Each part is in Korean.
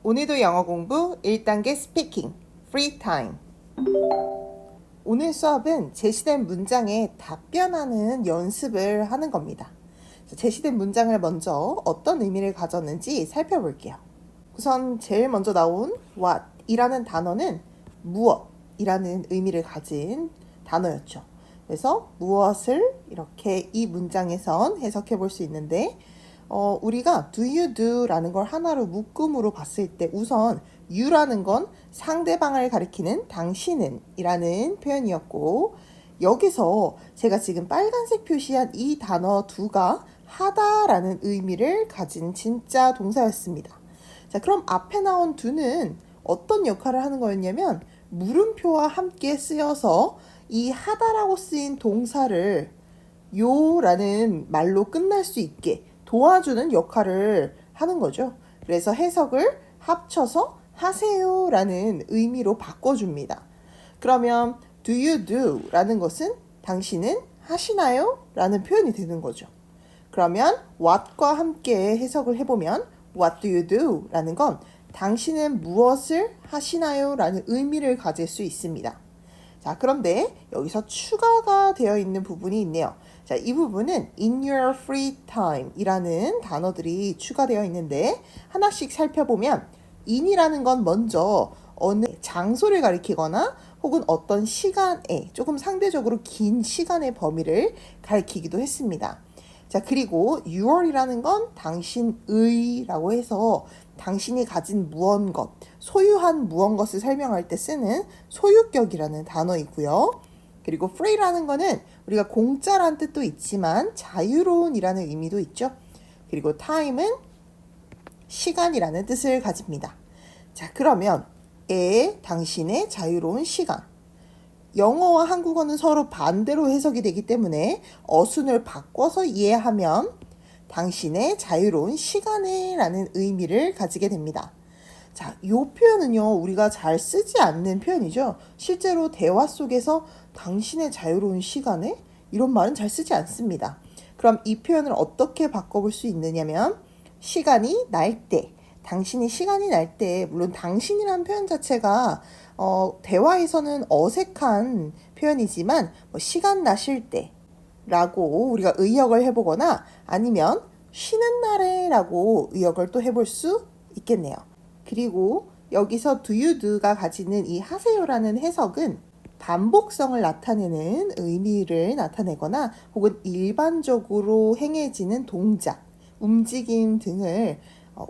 오늘도 영어 공부 1단계 스피킹, 프리 타임. 오늘 수업은 제시된 문장에 답변하는 연습을 하는 겁니다. 제시된 문장을 먼저 어떤 의미를 가졌는지 살펴볼게요. 우선 제일 먼저 나온 what 이라는 단어는 무엇이라는 의미를 가진 단어였죠. 그래서 무엇을 이렇게 이 문장에선 해석해 볼 수 있는데 우리가 do you do 라는 걸 하나로 묶음으로 봤을 때 우선 you라는 건 상대방을 가리키는 당신은 이라는 표현이었고, 여기서 제가 지금 빨간색 표시한 이 단어 두가 하다라는 의미를 가진 진짜 동사였습니다. 자, 그럼 앞에 나온 do는 어떤 역할을 하는 거였냐면 물음표와 함께 쓰여서 이 하다라고 쓰인 동사를 요라는 말로 끝날 수 있게 도와주는 역할을 하는 거죠. 그래서 해석을 합쳐서 하세요라는 의미로 바꿔줍니다. 그러면 do you do 라는 것은 당신은 하시나요? 라는 표현이 되는 거죠. 그러면 what과 함께 해석을 해보면 what do you do? 라는 건 당신은 무엇을 하시나요? 라는 의미를 가질 수 있습니다. 자, 그런데 여기서 추가가 되어 있는 부분이 있네요. 자, 이 부분은 in your free time 이라는 단어들이 추가되어 있는데 하나씩 살펴보면 in이라는 건 먼저 어느 장소를 가리키거나 혹은 어떤 시간에 조금 상대적으로 긴 시간의 범위를 가리키기도 했습니다. 자, 그리고 your이라는 건 당신의 라고 해서 당신이 가진 무언것, 소유한 무언것을 설명할 때 쓰는 소유격이라는 단어이고요. 그리고 free라는 거는 우리가 공짜란 뜻도 있지만 자유로운이라는 의미도 있죠. 그리고 time은 시간이라는 뜻을 가집니다. 자, 그러면 당신의 자유로운 시간. 영어와 한국어는 서로 반대로 해석이 되기 때문에 어순을 바꿔서 이해하면 당신의 자유로운 시간에 라는 의미를 가지게 됩니다. 자, 이 표현은요, 우리가 잘 쓰지 않는 표현이죠. 실제로 대화 속에서 당신의 자유로운 시간에 이런 말은 잘 쓰지 않습니다. 그럼 이 표현을 어떻게 바꿔볼 수 있느냐면 시간이 날 때, 당신이 시간이 날 때, 물론 당신이라는 표현 자체가 대화에서는 어색한 표현이지만 시간 나실 때 라고 우리가 의역을 해보거나 아니면 쉬는 날에 라고 의역을 또 해볼 수 있겠네요. 그리고 여기서 do you do가 가지는 이 하세요라는 해석은 반복성을 나타내는 의미를 나타내거나 혹은 일반적으로 행해지는 동작, 움직임 등을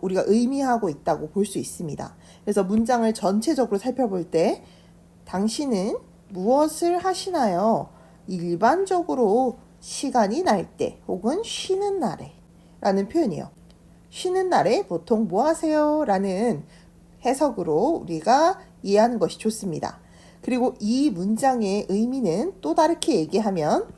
우리가 의미하고 있다고 볼 수 있습니다. 그래서 문장을 전체적으로 살펴볼 때 당신은 무엇을 하시나요? 일반적으로 시간이 날 때 혹은 쉬는 날에 라는 표현이에요. 쉬는 날에 보통 뭐 하세요? 라는 해석으로 우리가 이해하는 것이 좋습니다. 그리고 이 문장의 의미는 또 다르게 얘기하면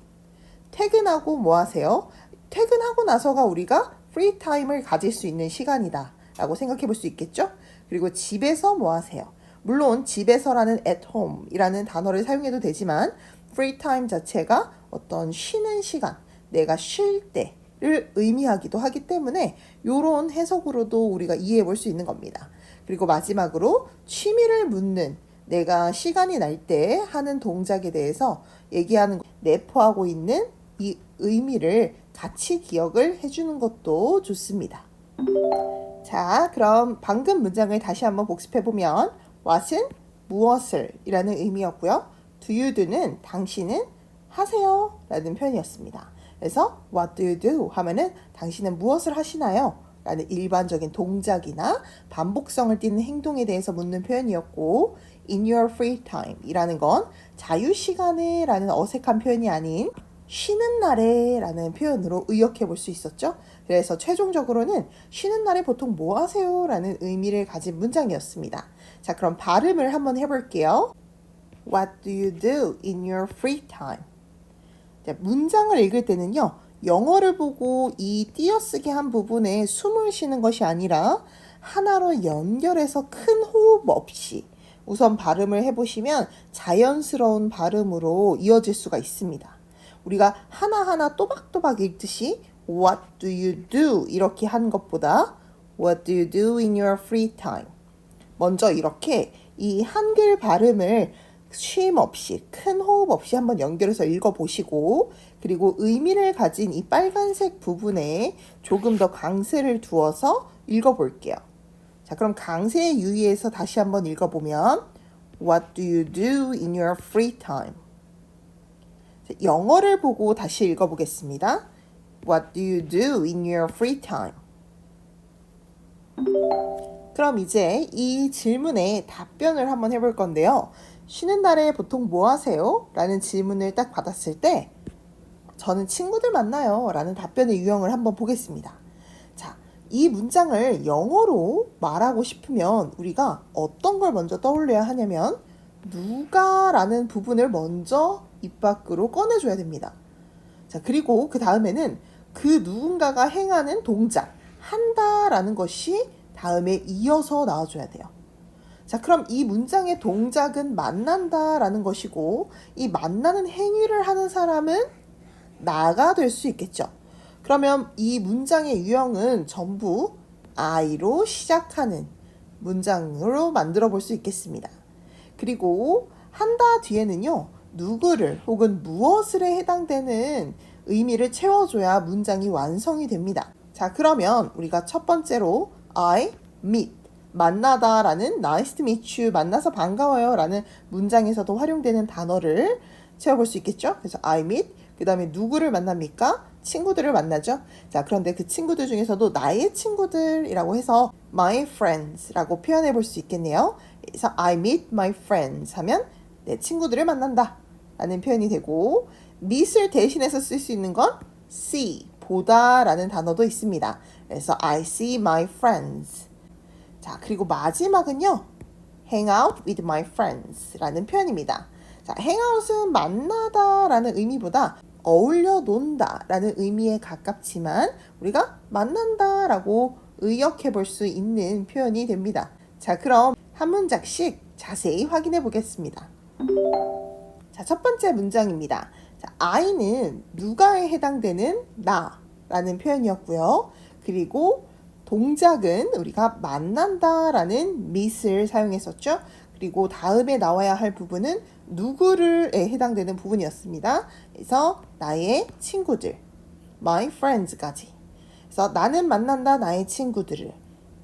퇴근하고 뭐 하세요? 퇴근하고 나서가 우리가 프리 타임을 가질 수 있는 시간이다 라고 생각해 볼 수 있겠죠? 그리고 집에서 뭐 하세요? 물론 집에서라는 at home 이라는 단어를 사용해도 되지만 free time 자체가 어떤 쉬는 시간, 내가 쉴 때를 의미하기도 하기 때문에 이런 해석으로도 우리가 이해해 볼 수 있는 겁니다. 그리고 마지막으로 취미를 묻는 내가 시간이 날 때 하는 동작에 대해서 얘기하는 내포하고 있는 이 의미를 같이 기억을 해주는 것도 좋습니다. 자, 그럼 방금 문장을 다시 한번 복습해보면 what은 무엇을 이라는 의미였고요. do you do는 당신은 하세요 라는 표현이었습니다. 그래서 what do you do 하면은 당신은 무엇을 하시나요? 라는 일반적인 동작이나 반복성을 띠는 행동에 대해서 묻는 표현이었고 in your free time 이라는 건 자유시간에 라는 어색한 표현이 아닌 쉬는 날에 라는 표현으로 의역해 볼 수 있었죠. 그래서 최종적으로는 쉬는 날에 보통 뭐 하세요? 라는 의미를 가진 문장이었습니다. 자, 그럼 발음을 한번 해볼게요. What do you do in your free time? 자, 문장을 읽을 때는요, 영어를 보고 이 띄어쓰기 한 부분에 숨을 쉬는 것이 아니라 하나로 연결해서 큰 호흡 없이 우선 발음을 해보시면 자연스러운 발음으로 이어질 수가 있습니다. 우리가 하나하나 또박또박 읽듯이 What do you do? 이렇게 한 것보다 What do you do in your free time? 먼저 이렇게 이 한글 발음을 쉼 없이 큰 호흡 없이 한번 연결해서 읽어보시고 그리고 의미를 가진 이 빨간색 부분에 조금 더 강세를 두어서 읽어볼게요. 자, 그럼 강세에 유의해서 다시 한번 읽어보면 What do you do in your free time? 자, 영어를 보고 다시 읽어보겠습니다. What do you do in your free time? 그럼 이제 이 질문에 답변을 한번 해볼 건데요. 쉬는 날에 보통 뭐 하세요? 라는 질문을 딱 받았을 때 저는 친구들 만나요 라는 답변의 유형을 한번 보겠습니다. 자, 이 문장을 영어로 말하고 싶으면 우리가 어떤 걸 먼저 떠올려야 하냐면 누가 라는 부분을 먼저 입 밖으로 꺼내줘야 됩니다. 자, 그리고 그 다음에는 그 누군가가 행하는 동작, 한다 라는 것이 다음에 이어서 나와줘야 돼요. 자, 그럼 이 문장의 동작은 만난다 라는 것이고 이 만나는 행위를 하는 사람은 나가 될 수 있겠죠. 그러면 이 문장의 유형은 전부 I로 시작하는 문장으로 만들어 볼 수 있겠습니다. 그리고 한다 뒤에는요, 누구를 혹은 무엇을에 해당되는 의미를 채워줘야 문장이 완성이 됩니다. 자, 그러면 우리가 첫 번째로 I meet 만나다 라는 nice to meet you 만나서 반가워요 라는 문장에서도 활용되는 단어를 채워볼 수 있겠죠. 그래서 I meet 그 다음에 누구를 만납니까? 친구들을 만나죠. 자, 그런데 그 친구들 중에서도 나의 친구들이라고 해서 my friends 라고 표현해 볼 수 있겠네요. 그래서 I meet my friends 하면 내 친구들을 만난다 라는 표현이 되고 meet을 대신해서 쓸 수 있는 건 see, 보다 라는 단어도 있습니다. 그래서 I see my friends. 자, 그리고 마지막은요, hang out with my friends 라는 표현입니다. 자, hangout은 만나다 라는 의미보다 어울려 논다 라는 의미에 가깝지만 우리가 만난다 라고 의역해 볼 수 있는 표현이 됩니다. 자, 그럼 한 문장씩 자세히 확인해 보겠습니다. 자, 첫 번째 문장입니다. 자, I는 누가에 해당되는 나 라는 표현이었고요. 그리고 동작은 우리가 만난다 라는 meet을 사용했었죠. 그리고 다음에 나와야 할 부분은 누구를에 해당되는 부분이었습니다. 그래서 나의 친구들, my friends까지. 그래서 나는 만난다 나의 친구들을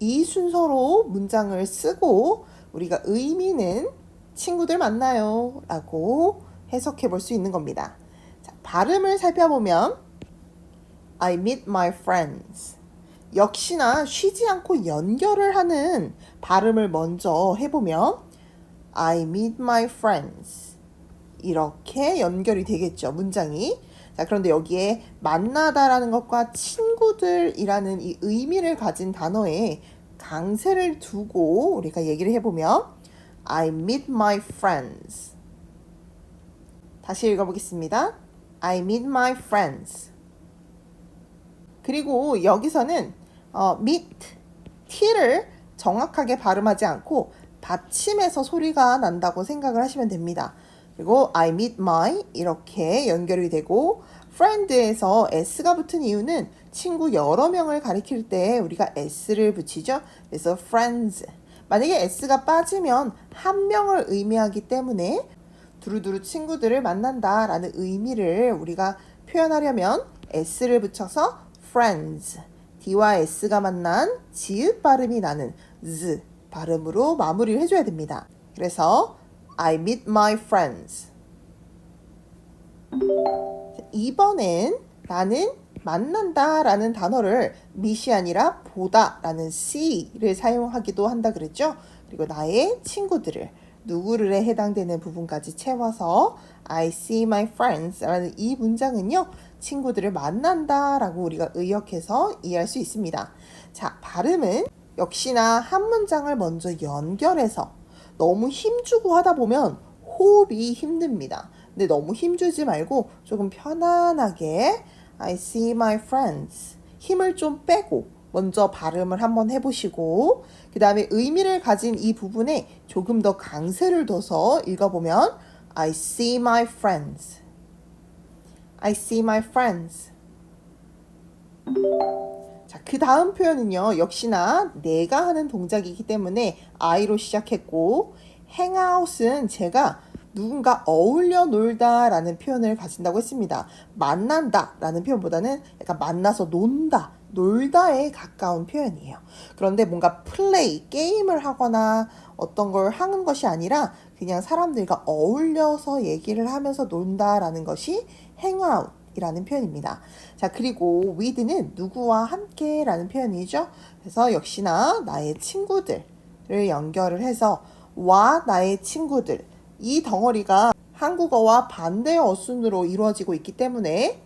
이 순서로 문장을 쓰고 우리가 의미는 친구들 만나요 라고 해석해 볼 수 있는 겁니다. 자, 발음을 살펴보면 I meet my friends. 역시나 쉬지 않고 연결을 하는 발음을 먼저 해보면 I meet my friends. 이렇게 연결이 되겠죠, 문장이. 자, 그런데 여기에 만나다라는 것과 친구들이라는 이 의미를 가진 단어에 강세를 두고 우리가 얘기를 해보면 I meet my friends. 다시 읽어보겠습니다. I meet my friends. 그리고 여기서는 meet, t를 정확하게 발음하지 않고 받침에서 소리가 난다고 생각을 하시면 됩니다. 그리고 I meet my 이렇게 연결이 되고 friend에서 s가 붙은 이유는 친구 여러 명을 가리킬 때 우리가 s를 붙이죠. 그래서 friends. 만약에 s가 빠지면 한 명을 의미하기 때문에 두루두루 친구들을 만난다 라는 의미를 우리가 표현하려면 s를 붙여서 friends, D와 S가 만난 지읒 발음이 나는 Z 발음으로 마무리를 해줘야 됩니다. 그래서 I meet my friends. 2번엔 나는 만난다 라는 단어를 meet이 아니라 보다 라는 see를 사용하기도 한다 그랬죠. 그리고 나의 친구들을 누구를에 해당되는 부분까지 채워서 I see my friends 라는 이 문장은요, 친구들을 만난다 라고 우리가 의역해서 이해할 수 있습니다. 자, 발음은 역시나 한 문장을 먼저 연결해서 너무 힘주고 하다 보면 호흡이 힘듭니다. 근데 너무 힘주지 말고 조금 편안하게 I see my friends 힘을 좀 빼고 먼저 발음을 한번 해보시고 그 다음에 의미를 가진 이 부분에 조금 더 강세를 둬서 읽어보면 I see my friends. I see my friends. 자, 그 다음 표현은요. 역시나 내가 하는 동작이기 때문에 I로 시작했고 hangout은 제가 누군가 어울려 놀다 라는 표현을 가진다고 했습니다. 만난다 라는 표현보다는 약간 만나서 논다, 놀다에 가까운 표현이에요. 그런데 뭔가 플레이, 게임을 하거나 어떤 걸 하는 것이 아니라 그냥 사람들과 어울려서 얘기를 하면서 논다라는 것이 hangout 이라는 표현입니다. 자, 그리고 with는 누구와 함께라는 표현이죠. 그래서 역시나 나의 친구들을 연결을 해서 와 나의 친구들 이 덩어리가 한국어와 반대 어순으로 이루어지고 있기 때문에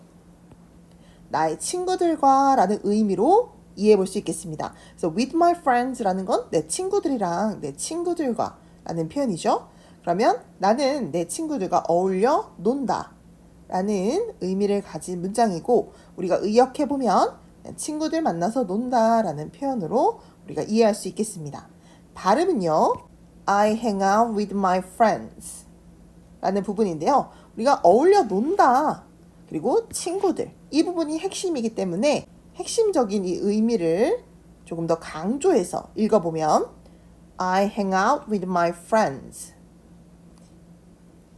나의 친구들과 라는 의미로 이해해 볼 수 있겠습니다. 그래서 with my friends 라는 건 내 친구들이랑 내 친구들과 라는 표현이죠. 그러면 나는 내 친구들과 어울려 논다 라는 의미를 가진 문장이고 우리가 의역해 보면 친구들 만나서 논다 라는 표현으로 우리가 이해할 수 있겠습니다. 발음은요. I hang out with my friends 라는 부분인데요. 우리가 어울려 논다 그리고 친구들 이 부분이 핵심이기 때문에 핵심적인 이 의미를 조금 더 강조해서 읽어보면 I hang out with my friends.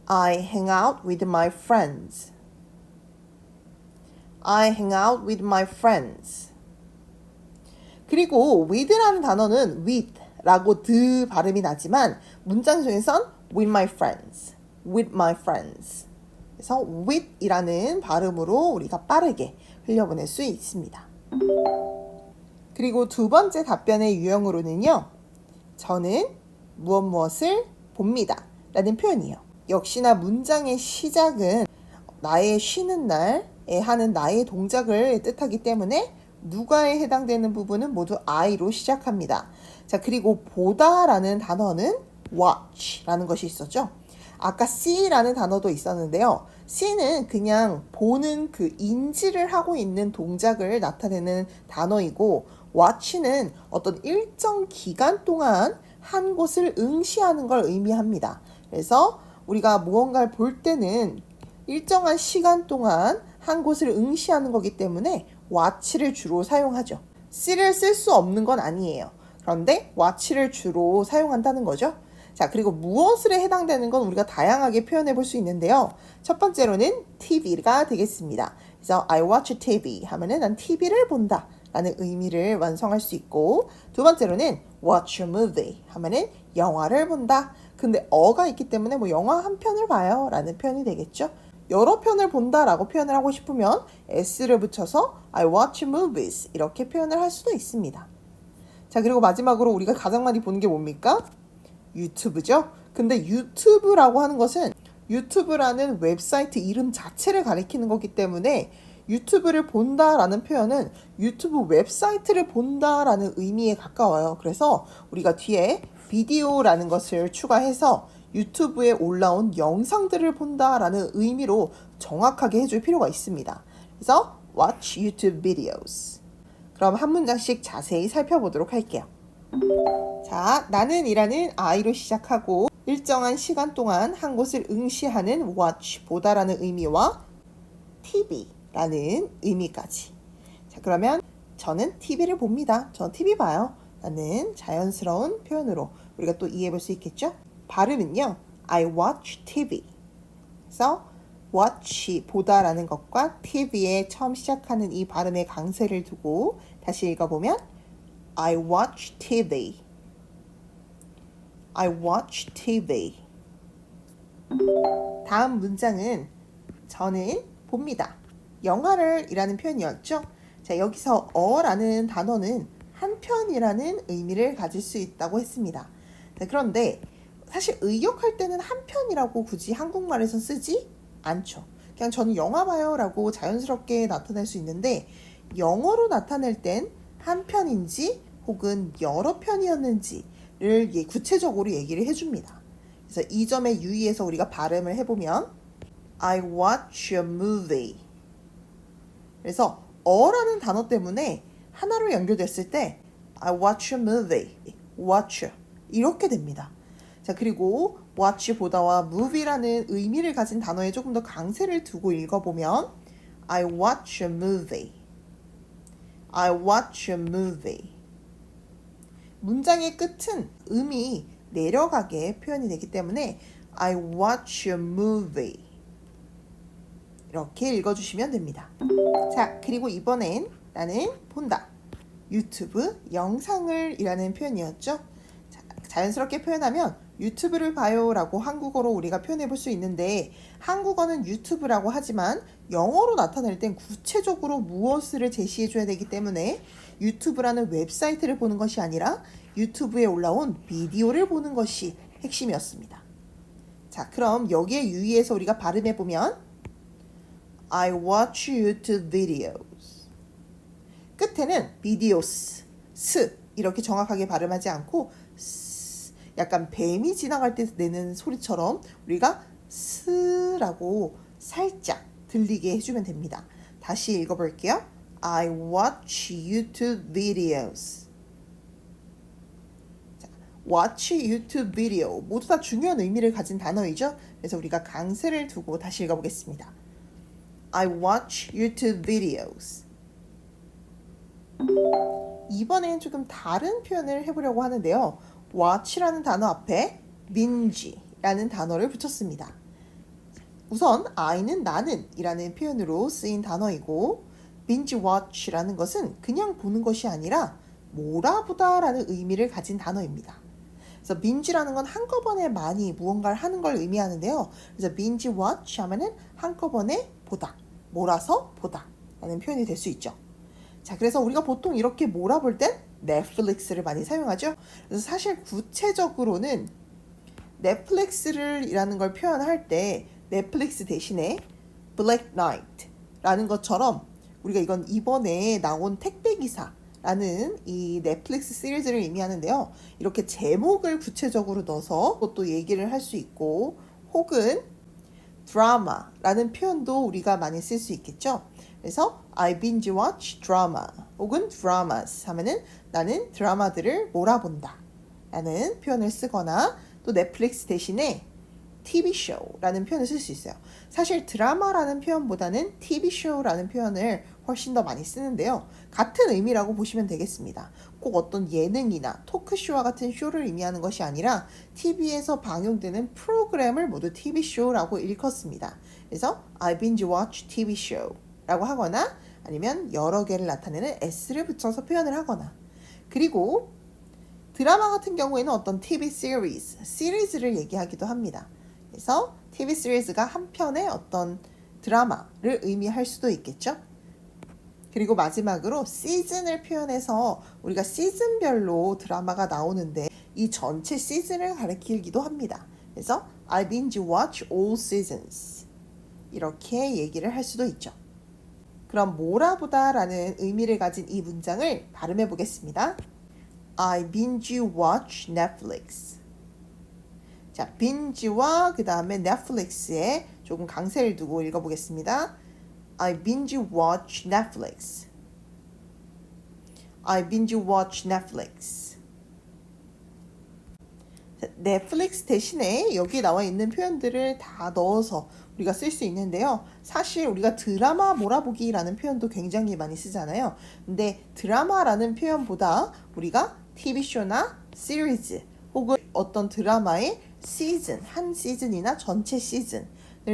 I hang out with my friends. I hang out with my friends. 그리고 with라는 단어는 with라고 드 발음이 나지만 문장 중에선 with my friends, with my friends. 그래서 with이라는 발음으로 우리가 빠르게 흘려보낼 수 있습니다. 그리고 두 번째 답변의 유형으로는요. 저는 무엇을 봅니다 라는 표현이에요. 역시나 문장의 시작은 나의 쉬는 날에 하는 나의 동작을 뜻하기 때문에 누가에 해당되는 부분은 모두 I로 시작합니다. 자, 그리고 보다라는 단어는 watch라는 것이 있었죠. 아까 see라는 단어도 있었는데요. see는 그냥 보는 그 인지를 하고 있는 동작을 나타내는 단어이고 watch는 어떤 일정 기간 동안 한 곳을 응시하는 걸 의미합니다. 그래서 우리가 무언가를 볼 때는 일정한 시간 동안 한 곳을 응시하는 거기 때문에 watch를 주로 사용하죠. see를 쓸 수 없는 건 아니에요. 그런데 watch를 주로 사용한다는 거죠. 자, 그리고 무엇에 해당되는 건 우리가 다양하게 표현해 볼 수 있는데요. 첫 번째로는 TV가 되겠습니다. 그래서 I watch TV 하면은 난 TV를 본다 라는 의미를 완성할 수 있고 두 번째로는 watch a movie 하면은 영화를 본다. 근데 어가 있기 때문에 뭐 영화 한 편을 봐요 라는 표현이 되겠죠. 여러 편을 본다 라고 표현을 하고 싶으면 s를 붙여서 I watch movies 이렇게 표현을 할 수도 있습니다. 자, 그리고 마지막으로 우리가 가장 많이 보는 게 뭡니까? 유튜브죠. 근데 유튜브라고 하는 것은 유튜브라는 웹사이트 이름 자체를 가리키는 거기 때문에 유튜브를 본다라는 표현은 유튜브 웹사이트를 본다라는 의미에 가까워요. 그래서 우리가 뒤에 비디오라는 것을 추가해서 유튜브에 올라온 영상들을 본다라는 의미로 정확하게 해줄 필요가 있습니다. 그래서 watch YouTube videos. 그럼 한 문장씩 자세히 살펴보도록 할게요. 자, 나는 이라는 I로 시작하고 일정한 시간 동안 한 곳을 응시하는 watch, 보다라는 의미와 TV라는 의미까지. 자, 그러면 저는 TV를 봅니다. 저는 TV 봐요. 라는 자연스러운 표현으로 우리가 또 이해해 볼 수 있겠죠? 발음은요. I watch TV. 그래서 watch, 보다라는 것과 TV에 처음 시작하는 이 발음의 강세를 두고 다시 읽어보면 I watch TV. I watch TV. 다음 문장은 저는 봅니다. 영화를 이라는 표현이었죠. 자, 여기서 어라는 단어는 한편이라는 의미를 가질 수 있다고 했습니다. 자, 그런데 사실 의역할 때는 한편이라고 굳이 한국말에서 쓰지 않죠. 그냥 저는 영화 봐요 라고 자연스럽게 나타낼 수 있는데 영어로 나타낼 땐 한 편인지 혹은 여러 편이었는지를 구체적으로 얘기를 해줍니다. 그래서 이 점에 유의해서 우리가 발음을 해보면 I watch a movie. 그래서 어라는 단어 때문에 하나로 연결됐을 때 I watch a movie, watch 이렇게 됩니다. 자, 그리고 watch 보다와 movie라는 의미를 가진 단어에 조금 더 강세를 두고 읽어보면 I watch a movie. I watch a movie. 문장의 끝은 음이 내려가게 표현이 되기 때문에 I watch a movie. 이렇게 읽어주시면 됩니다. 자, 그리고 이번엔 나는 본다. 유튜브 영상을 이라는 표현이었죠. 자, 자연스럽게 표현하면 유튜브를 봐요 라고 한국어로 우리가 표현해 볼 수 있는데 한국어는 유튜브라고 하지만 영어로 나타낼 땐 구체적으로 무엇을 제시해 줘야 되기 때문에 유튜브라는 웹사이트를 보는 것이 아니라 유튜브에 올라온 비디오를 보는 것이 핵심이었습니다. 자, 그럼 여기에 유의해서 우리가 발음해 보면 I watch YouTube videos. 끝에는 videos, 스 이렇게 정확하게 발음하지 않고 약간 뱀이 지나갈 때 내는 소리처럼 우리가 스라고 살짝 들리게 해주면 됩니다. 다시 읽어볼게요. I watch YouTube videos. 자, watch YouTube video 모두 다 중요한 의미를 가진 단어이죠. 그래서 우리가 강세를 두고 다시 읽어보겠습니다. I watch YouTube videos. 이번엔 조금 다른 표현을 해보려고 하는데요. watch라는 단어 앞에 binge라는 단어를 붙였습니다. 우선 I는 나는 이라는 표현으로 쓰인 단어이고 binge watch라는 것은 그냥 보는 것이 아니라 몰아보다 라는 의미를 가진 단어입니다. 그래서 binge라는 건 한꺼번에 많이 무언가를 하는 걸 의미하는데요. 그래서 binge watch 하면은 한꺼번에 보다, 몰아서 보다 라는 표현이 될 수 있죠. 자, 그래서 우리가 보통 이렇게 몰아볼 땐 넷플릭스를 많이 사용하죠. 그래서 사실 구체적으로는 넷플릭스를 이라는 걸 표현할 때 넷플릭스 대신에 Black Knight라는 것처럼 우리가 이건 이번에 나온 택배기사라는 이 넷플릭스 시리즈를 의미하는데요. 이렇게 제목을 구체적으로 넣어서 또 얘기를 할 수 있고 혹은 드라마라는 표현도 우리가 많이 쓸 수 있겠죠. 그래서 I binge watch drama 혹은 dramas 하면은 나는 드라마들을 몰아본다 라는 표현을 쓰거나 또 넷플릭스 대신에 TV show라는 표현을 쓸 수 있어요. 사실 드라마라는 표현보다는 TV show라는 표현을 훨씬 더 많이 쓰는데요. 같은 의미라고 보시면 되겠습니다. 꼭 어떤 예능이나 토크쇼와 같은 쇼를 의미하는 것이 아니라 TV에서 방영되는 프로그램을 모두 TV show라고 일컫습니다. 그래서 I binge watch TV show 라고 하거나 아니면 여러 개를 나타내는 s를 붙여서 표현을 하거나 그리고 드라마 같은 경우에는 어떤 TV series, 시리즈를 얘기하기도 합니다. 그래서 TV 시리즈가 한 편의 어떤 드라마를 의미할 수도 있겠죠. 그리고 마지막으로 시즌을 표현해서 우리가 시즌별로 드라마가 나오는데 이 전체 시즌을 가리키기도 합니다. 그래서 I binge watch all seasons 이렇게 얘기를 할 수도 있죠. 그럼 몰아보다 라는 의미를 가진 이 문장을 발음해 보겠습니다. I binge watch Netflix. 자, binge와 그 다음에 넷플릭스에 조금 강세를 두고 읽어보겠습니다. I binge watch Netflix. I binge watch Netflix. 넷플릭스 대신에 여기 나와 있는 표현들을 다 넣어서 우리가 쓸 수 있는데요. 사실 우리가 드라마 몰아보기라는 표현도 굉장히 많이 쓰잖아요. 근데 드라마라는 표현보다 우리가 TV쇼나 시리즈 혹은 어떤 드라마의 시즌, 한 시즌이나 전체 시즌을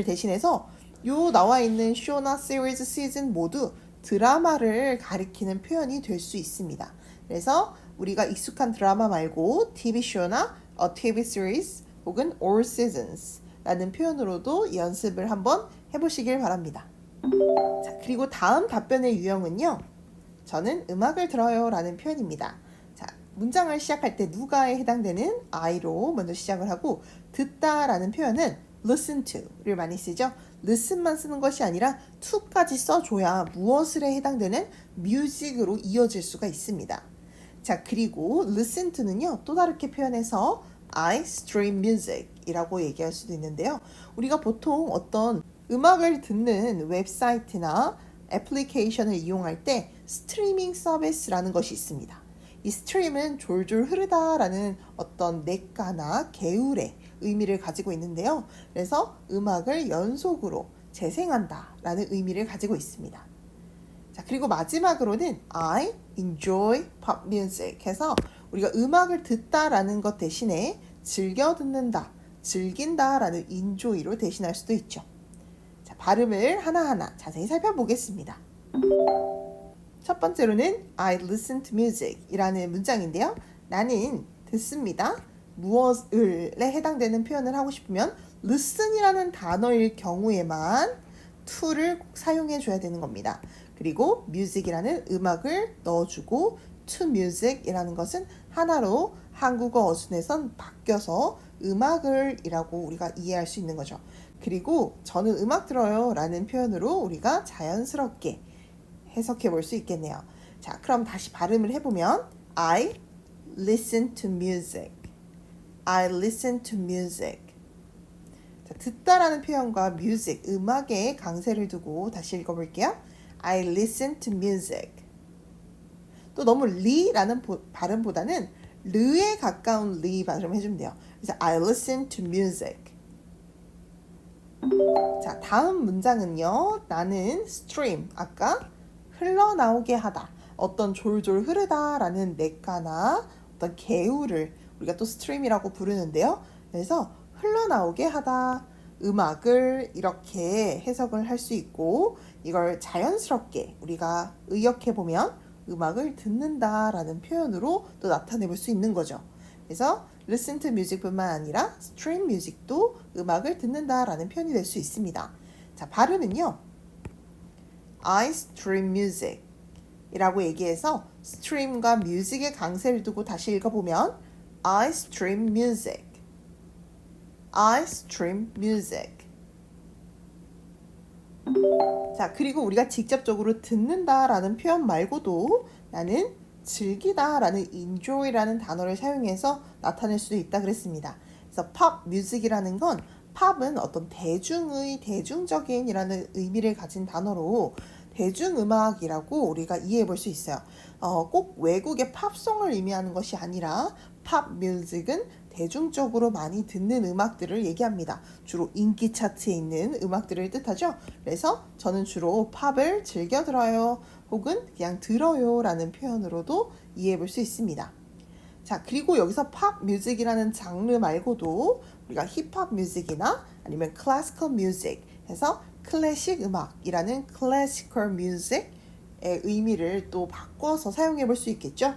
대신해서 요 나와 있는 쇼나 시리즈, 시즌 모두 드라마를 가리키는 표현이 될 수 있습니다. 그래서 우리가 익숙한 드라마 말고 TV쇼나 TV series 혹은 all seasons 라는 표현으로도 연습을 한번 해보시길 바랍니다. 자, 그리고 다음 답변의 유형은요. 저는 음악을 들어요 라는 표현입니다. 자, 문장을 시작할 때 누가에 해당되는 I로 먼저 시작을 하고 듣다 라는 표현은 listen to를 많이 쓰죠. listen만 쓰는 것이 아니라 to까지 써줘야 무엇을에 해당되는 music으로 이어질 수가 있습니다. 자, 그리고 listen to는요. 또 다르게 표현해서 I stream music 이라고 얘기할 수도 있는데요. 우리가 보통 어떤 음악을 듣는 웹사이트나 애플리케이션을 이용할 때 스트리밍 서비스라는 것이 있습니다. 이 스트림은 졸졸 흐르다라는 어떤 냇가나 개울의 의미를 가지고 있는데요. 그래서 음악을 연속으로 재생한다라는 의미를 가지고 있습니다. 자, 그리고 마지막으로는 I enjoy pop music 해서 우리가 음악을 듣다라는 것 대신에 즐겨 듣는다, 즐긴다라는 enjoy로 대신할 수도 있죠. 자, 발음을 하나하나 자세히 살펴보겠습니다. 첫 번째로는 I listen to music 이라는 문장인데요. 나는 듣습니다. 무엇을에 해당되는 표현을 하고 싶으면 listen이라는 단어일 경우에만 to를 꼭 사용해 줘야 되는 겁니다. 그리고 music이라는 음악을 넣어주고 to music이라는 것은 하나로 한국어 어순에선 바뀌어서 음악을 이라고 우리가 이해할 수 있는 거죠. 그리고 저는 음악 들어요 라는 표현으로 우리가 자연스럽게 해석해 볼 수 있겠네요. 자, 그럼 다시 발음을 해보면 I listen to music. I listen to music. 자, 듣다라는 표현과 music, 음악에 강세를 두고 다시 읽어볼게요. I listen to music. 또 너무 리라는 발음보다는 르에 가까운 리 발음을 해주면 돼요. 그래서 I listen to music. 자, 다음 문장은요. 나는 stream, 아까 흘러나오게 하다, 어떤 졸졸 흐르다라는 냇가나 어떤 개울을 우리가 또 stream이라고 부르는데요. 그래서 흘러나오게 하다, 음악을 이렇게 해석을 할 수 있고 이걸 자연스럽게 우리가 의역해 보면 음악을 듣는다라는 표현으로 또 나타내 볼 수 있는 거죠. 그래서 listen to music뿐만 아니라 stream music도 음악을 듣는다라는 표현이 될 수 있습니다. 자, 발음은요. I stream music 이라고 얘기해서 stream과 music에 강세를 두고 다시 읽어보면 I stream music. I stream music. 자, 그리고 우리가 직접적으로 듣는다라는 표현 말고도 나는 즐기다라는 enjoy라는 단어를 사용해서 나타낼 수도 있다 그랬습니다. 그래서 pop music이라는 건 팝은 어떤 대중적인이라는 의미를 가진 단어로 대중음악이라고 우리가 이해해 볼 수 있어요. 꼭 외국의 팝송을 의미하는 것이 아니라 팝 뮤직은 대중적으로 많이 듣는 음악들을 얘기합니다. 주로 인기 차트에 있는 음악들을 뜻하죠. 그래서 저는 주로 팝을 즐겨 들어요 혹은 그냥 들어요 라는 표현으로도 이해해 볼 수 있습니다. 자, 그리고 여기서 팝 뮤직이라는 장르 말고도 우리가 힙합 뮤직이나 아니면 클래시컬 뮤직 해서 클래식 음악이라는 클래시컬 뮤직의 의미를 또 바꿔서 사용해 볼 수 있겠죠.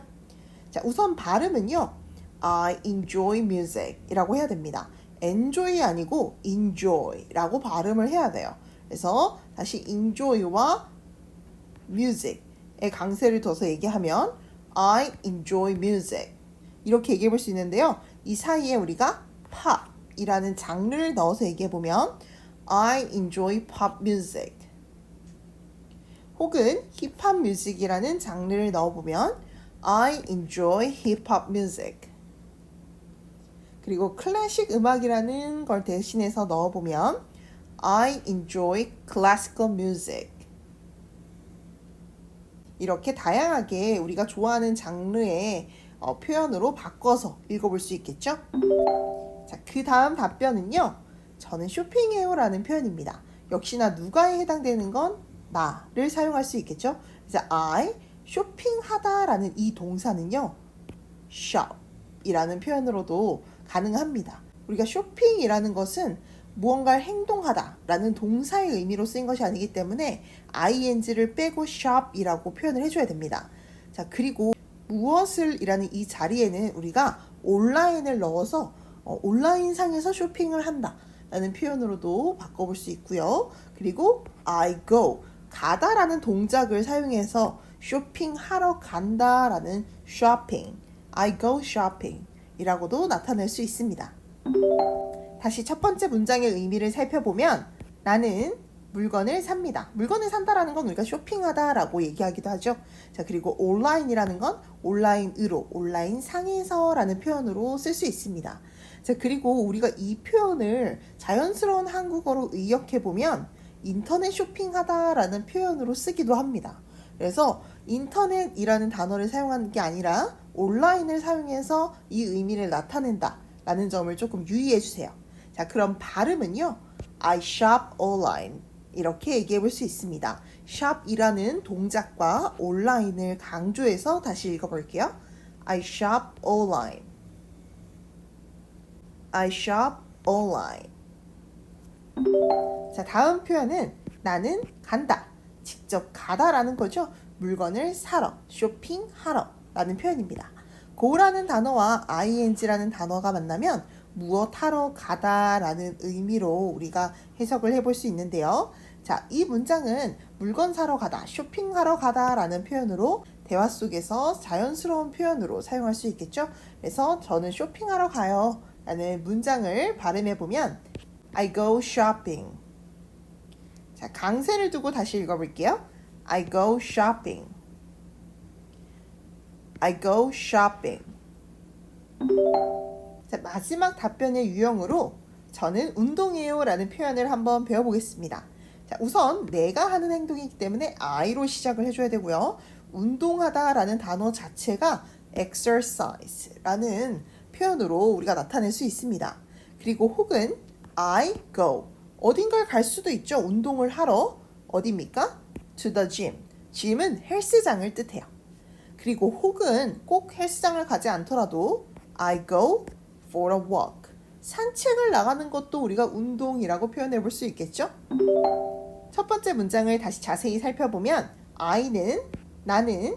자, 우선 발음은요. I enjoy music 이라고 해야 됩니다. enjoy 아니고 enjoy 라고 발음을 해야 돼요. 그래서 다시 enjoy와 music의 강세를 둬서 얘기하면 I enjoy music 이렇게 얘기해 볼 수 있는데요. 이 사이에 우리가 팝이라는 장르를 넣어서 얘기해 보면 I enjoy pop music 혹은 힙합 뮤직이라는 장르를 넣어보면 I enjoy hip hop music. 그리고 클래식 음악이라는 걸 대신해서 넣어보면 I enjoy classical music. 이렇게 다양하게 우리가 좋아하는 장르의 표현으로 바꿔서 읽어볼 수 있겠죠? 자, 그 다음 답변은요. 저는 쇼핑해요 라는 표현입니다. 역시나 누가에 해당되는 건 나를 사용할 수 있겠죠? 그래서 I 쇼핑하다 라는 이 동사는요. shop 이라는 표현으로도 가능합니다. 우리가 쇼핑이라는 것은 무언가를 행동하다 라는 동사의 의미로 쓰인 것이 아니기 때문에 ing를 빼고 shop이라고 표현을 해줘야 됩니다. 자, 그리고 무엇을 이라는 이 자리에는 우리가 온라인을 넣어서 온라인 상에서 쇼핑을 한다 라는 표현으로도 바꿔볼 수 있고요. 그리고 I go 가다 라는 동작을 사용해서 쇼핑하러 간다 라는 shopping I go shopping 이라고도 나타낼 수 있습니다. 다시 첫 번째 문장의 의미를 살펴보면 나는 물건을 삽니다. 물건을 산다라는 건 우리가 쇼핑하다라고 얘기하기도 하죠. 자, 그리고 온라인이라는 건 온라인으로, 온라인 상에서라는 표현으로 쓸 수 있습니다. 자, 그리고 우리가 이 표현을 자연스러운 한국어로 의역해 보면 인터넷 쇼핑하다라는 표현으로 쓰기도 합니다. 그래서 인터넷이라는 단어를 사용하는 게 아니라 온라인을 사용해서 이 의미를 나타낸다 라는 점을 조금 유의해 주세요. 자, 그럼 발음은요. I shop online 이렇게 얘기해 볼 수 있습니다. shop이라는 동작과 온라인을 강조해서 다시 읽어볼게요. I shop online. I shop online. 자, 다음 표현은 나는 간다. 직접 가다라는 거죠. 물건을 사러, 쇼핑하러 라는 표현입니다. go라는 단어와 ing라는 단어가 만나면 무엇 하러 가다 라는 의미로 우리가 해석을 해볼 수 있는데요. 자, 이 문장은 물건 사러 가다, 쇼핑하러 가다 라는 표현으로 대화 속에서 자연스러운 표현으로 사용할 수 있겠죠. 그래서 저는 쇼핑하러 가요 라는 문장을 발음해 보면 I go shopping. 자, 강세를 두고 다시 읽어볼게요. I go shopping. I go shopping. 자, 마지막 답변의 유형으로 저는 운동해요 라는 표현을 한번 배워보겠습니다. 자, 우선 내가 하는 행동이기 때문에 I로 시작을 해줘야 되고요. 운동하다 라는 단어 자체가 exercise 라는 표현으로 우리가 나타낼 수 있습니다. 그리고 혹은 I go. 어딘가에 갈 수도 있죠. 운동을 하러. 어디입니까? To the gym. gym은 헬스장을 뜻해요. 그리고 혹은 꼭 헬스장을 가지 않더라도 I go for a walk. 산책을 나가는 것도 우리가 운동이라고 표현해 볼 수 있겠죠? 첫 번째 문장을 다시 자세히 살펴보면 I는 나는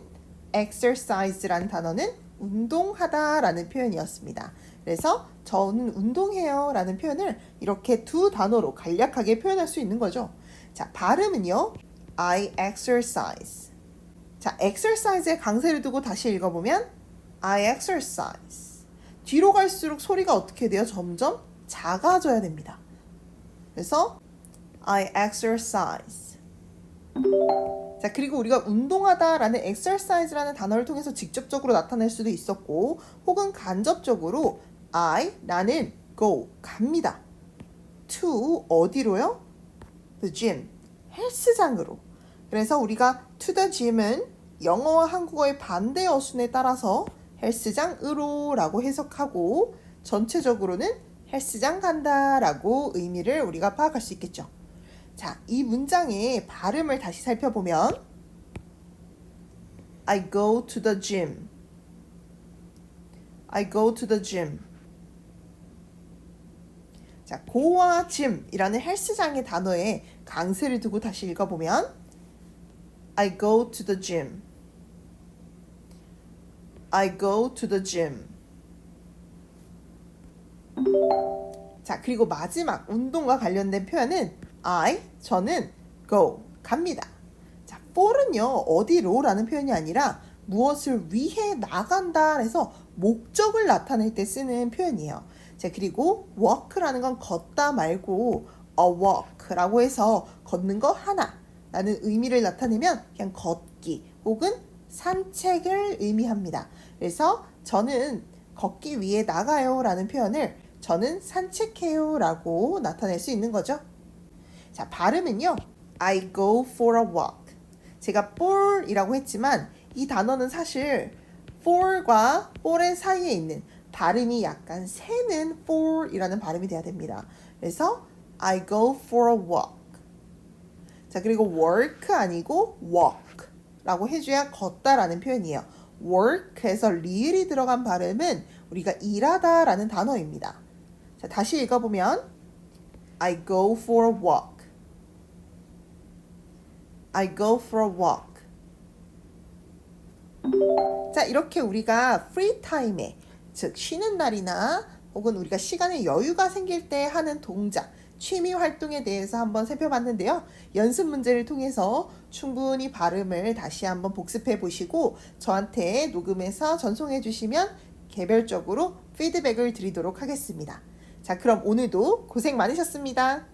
exercise라는 단어는 운동하다 라는 표현이었습니다. 그래서 저는 운동해요 라는 표현을 이렇게 두 단어로 간략하게 표현할 수 있는 거죠. 자, 발음은요. I exercise. 자, exercise에 강세를 두고 다시 읽어보면 I exercise. 뒤로 갈수록 소리가 어떻게 돼요? 점점 작아져야 됩니다. 그래서 I exercise. 자, 그리고 우리가 운동하다 라는 exercise라는 단어를 통해서 직접적으로 나타낼 수도 있었고 혹은 간접적으로 나는 go, 갑니다. to, 어디로요? The gym, 헬스장으로. 그래서 우리가 to the gym은 영어와 한국어의 반대 어순에 따라서 헬스장으로 라고 해석하고 전체적으로는 헬스장 간다 라고 의미를 우리가 파악할 수 있겠죠. 자, 이 문장의 발음을 다시 살펴보면 I go to the gym. I go to the gym. 자, go와 gym이라는 헬스장의 단어에 강세를 두고 다시 읽어보면 I go to the gym. I go to the gym. 자, 그리고 마지막 운동과 관련된 표현은 저는 go, 갑니다. 자, for는요, 어디로 라는 표현이 아니라 무엇을 위해 나간다 해서 목적을 나타낼 때 쓰는 표현이에요. 자, 그리고 walk라는 건 걷다 말고 a walk라고 해서 걷는 거 하나 라는 의미를 나타내면 그냥 걷기 혹은 산책을 의미합니다. 그래서 저는 걷기 위해 나가요 라는 표현을 저는 산책해요 라고 나타낼 수 있는 거죠. 자, 발음은요. I go for a walk. 제가 for이라고 했지만 이 단어는 사실 for과 for의 사이에 있는 발음이 약간 새는 for이라는 발음이 돼야 됩니다. 그래서 I go for a walk. 자, 그리고 work 아니고 walk 라고 해줘야 걷다라는 표현이에요. work에서 리을이 들어간 발음은 우리가 일하다 라는 단어입니다. 자, 다시 읽어보면 I go for a walk. I go for a walk. 자, 이렇게 우리가 free time에 즉 쉬는 날이나 혹은 우리가 시간에 여유가 생길 때 하는 동작, 취미 활동에 대해서 한번 살펴봤는데요. 연습 문제를 통해서 충분히 발음을 다시 한번 복습해 보시고 저한테 녹음해서 전송해 주시면 개별적으로 피드백을 드리도록 하겠습니다. 자, 그럼 오늘도 고생 많으셨습니다.